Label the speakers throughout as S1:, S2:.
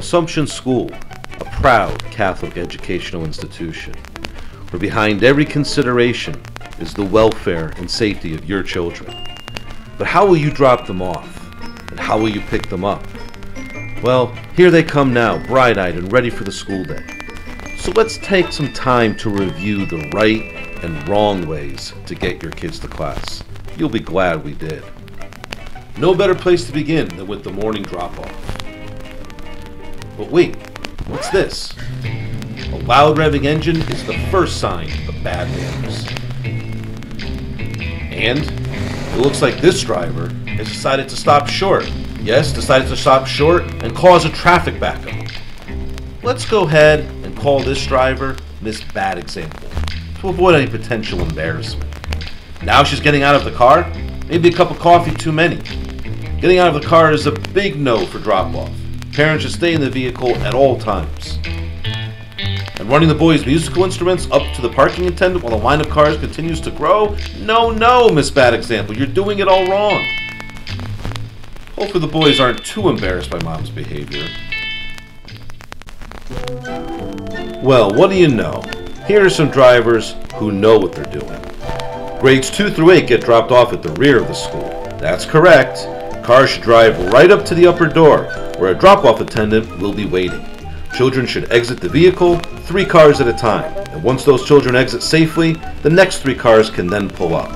S1: Assumption School, a proud Catholic educational institution, where behind every consideration is the welfare and safety of your children. But how will you drop them off? And how will you pick them up? Well, here they come now, bright-eyed and ready for the school day. So let's take some time to review the right and wrong ways to get your kids to class. You'll be glad we did. No better place to begin than with the morning drop-off. But wait, what's this? A loud revving engine is the first sign of bad manners. And it looks like this driver has decided to stop short. Yes, decided to stop short and cause a traffic backup. Let's go ahead and call this driver Miss Bad Example to avoid any potential embarrassment. Now she's getting out of the car, maybe a cup of coffee too many. Getting out of the car is a big no for drop-off. Parents should stay in the vehicle at all times. And running the boys' musical instruments up to the parking attendant while the line of cars continues to grow? No, Miss Bad Example, you're doing it all wrong. Hopefully the boys aren't too embarrassed by Mom's behavior. Well, what do you know? Here are some drivers who know what they're doing. Grades 2 through 8 get dropped off at the rear of the school. That's correct. Cars should drive right up to the upper door, where a drop-off attendant will be waiting. Children should exit the vehicle 3 cars at a time, and once those children exit safely, the next 3 cars can then pull up.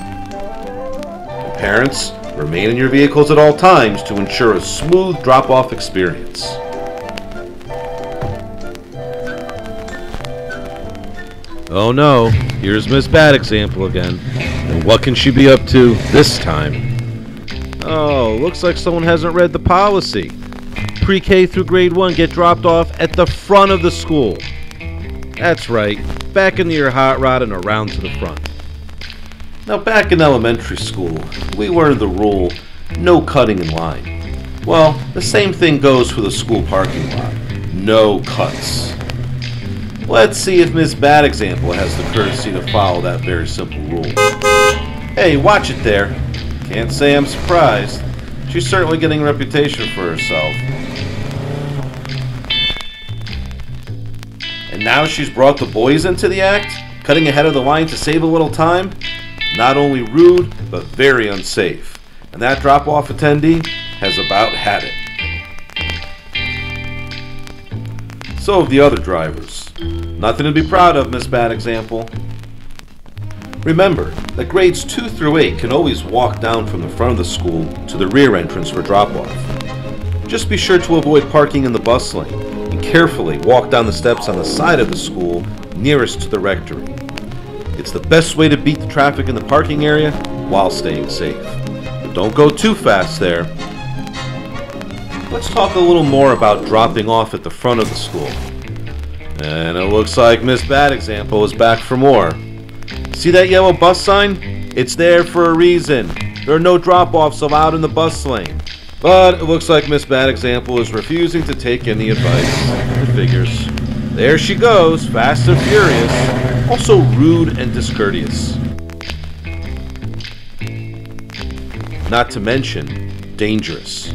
S1: And parents, remain in your vehicles at all times to ensure a smooth drop-off experience. Oh no, here's Miss Bad Example again. And what can she be up to this time? Oh, looks like someone hasn't read the policy. Pre-K through grade 1 get dropped off at the front of the school. That's right, back into your hot rod and around to the front. Now back in elementary school, we learned the rule, no cutting in line. Well, the same thing goes for the school parking lot. No cuts. Let's see if Miss Bad Example has the courtesy to follow that very simple rule. Hey, watch it there. Can't say I'm surprised. She's certainly getting a reputation for herself. And now she's brought the boys into the act, cutting ahead of the line to save a little time? Not only rude, but very unsafe. And that drop-off attendee has about had it. So have the other drivers. Nothing to be proud of, Miss Bad Example. Remember that grades 2 through 8 can always walk down from the front of the school to the rear entrance for drop-off. Just be sure to avoid parking in the bus lane and carefully walk down the steps on the side of the school nearest to the rectory. It's the best way to beat the traffic in the parking area while staying safe. But don't go too fast there. Let's talk a little more about dropping off at the front of the school. And it looks like Miss Bad Example is back for more. See that yellow bus sign? It's there for a reason. There are no drop-offs allowed in the bus lane. But it looks like Miss Bad Example is refusing to take any advice. It figures. There she goes, fast and furious, also rude and discourteous. Not to mention, dangerous.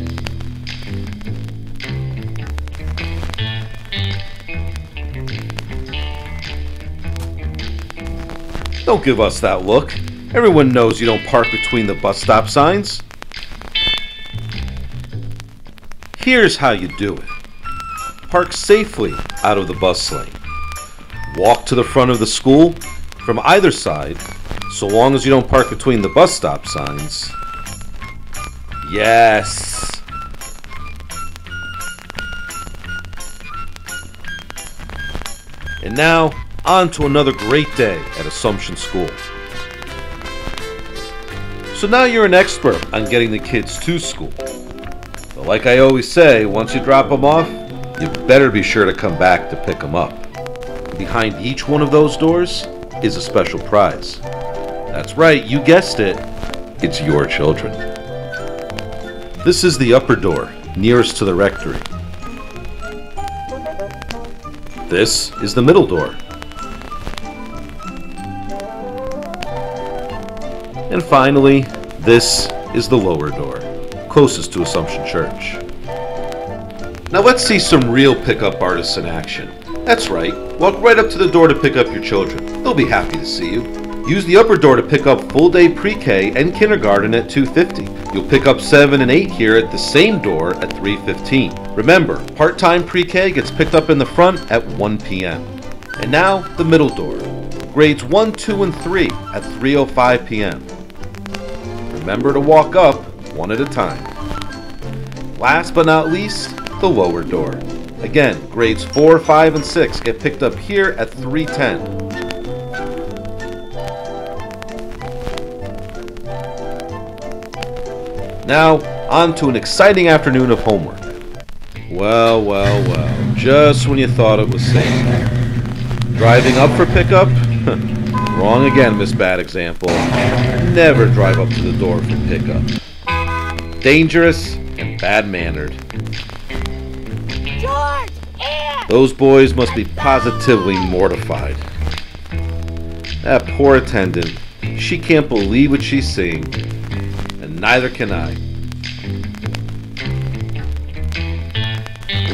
S1: Don't give us that look. Everyone knows you don't park between the bus stop signs. Here's how you do it. Park safely out of the bus lane. Walk to the front of the school from either side, so long as you don't park between the bus stop signs. Yes. And now, on to another great day at Assumption School. So now you're an expert on getting the kids to school. But like I always say, once you drop them off, you better be sure to come back to pick them up. Behind each one of those doors is a special prize. That's right, you guessed it. It's your children. This is the upper door, nearest to the rectory. This is the middle door. And finally, this is the lower door, closest to Assumption Church. Now let's see some real pickup artists in action. That's right, walk right up to the door to pick up your children. They'll be happy to see you. Use the upper door to pick up full-day pre-K and kindergarten at 2:50. You'll pick up 7 and 8 here at the same door at 3:15. Remember, part-time pre-K gets picked up in the front at 1 p.m. And now, the middle door. Grades 1, 2, and 3 at 3:05 p.m. Remember to walk up one at a time. Last but not least, the lower door. Again, grades 4, 5, and 6 get picked up here at 3:10. Now, on to an exciting afternoon of homework. Well, just when you thought it was safe. Driving up for pickup? Wrong again, Miss Bad Example. Never drive up to the door for pickup. Dangerous and bad-mannered.
S2: George! Ann!
S1: Those boys must be positively mortified. That poor attendant. She can't believe what she's seeing. And neither can I.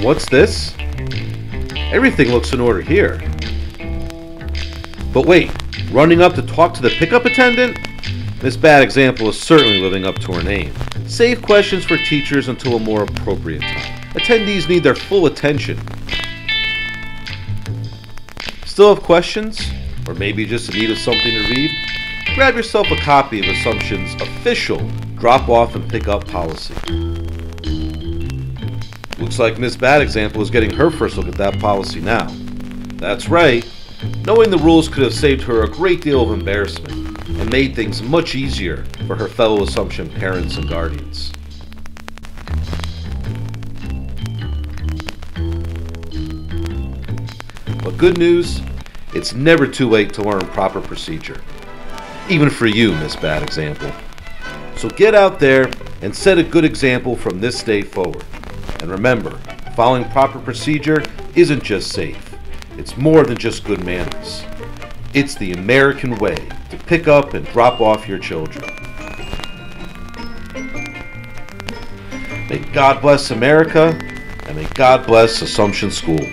S1: What's this? Everything looks in order here. But wait, running up to talk to the pickup attendant? Miss Bad Example is certainly living up to her name. Save questions for teachers until a more appropriate time. Attendees need their full attention. Still have questions? Or maybe just in need of something to read? Grab yourself a copy of Assumption's official drop-off and pick-up policy. Looks like Miss Bad Example is getting her first look at that policy now. That's right. Knowing the rules could have saved her a great deal of embarrassment and made things much easier for her fellow Assumption parents and guardians. But good news, it's never too late to learn proper procedure. Even for you, Miss Bad Example. So get out there and set a good example from this day forward. And remember, following proper procedure isn't just safe. It's more than just good manners. It's the American way to pick up and drop off your children. May God bless America, and may God bless Assumption School.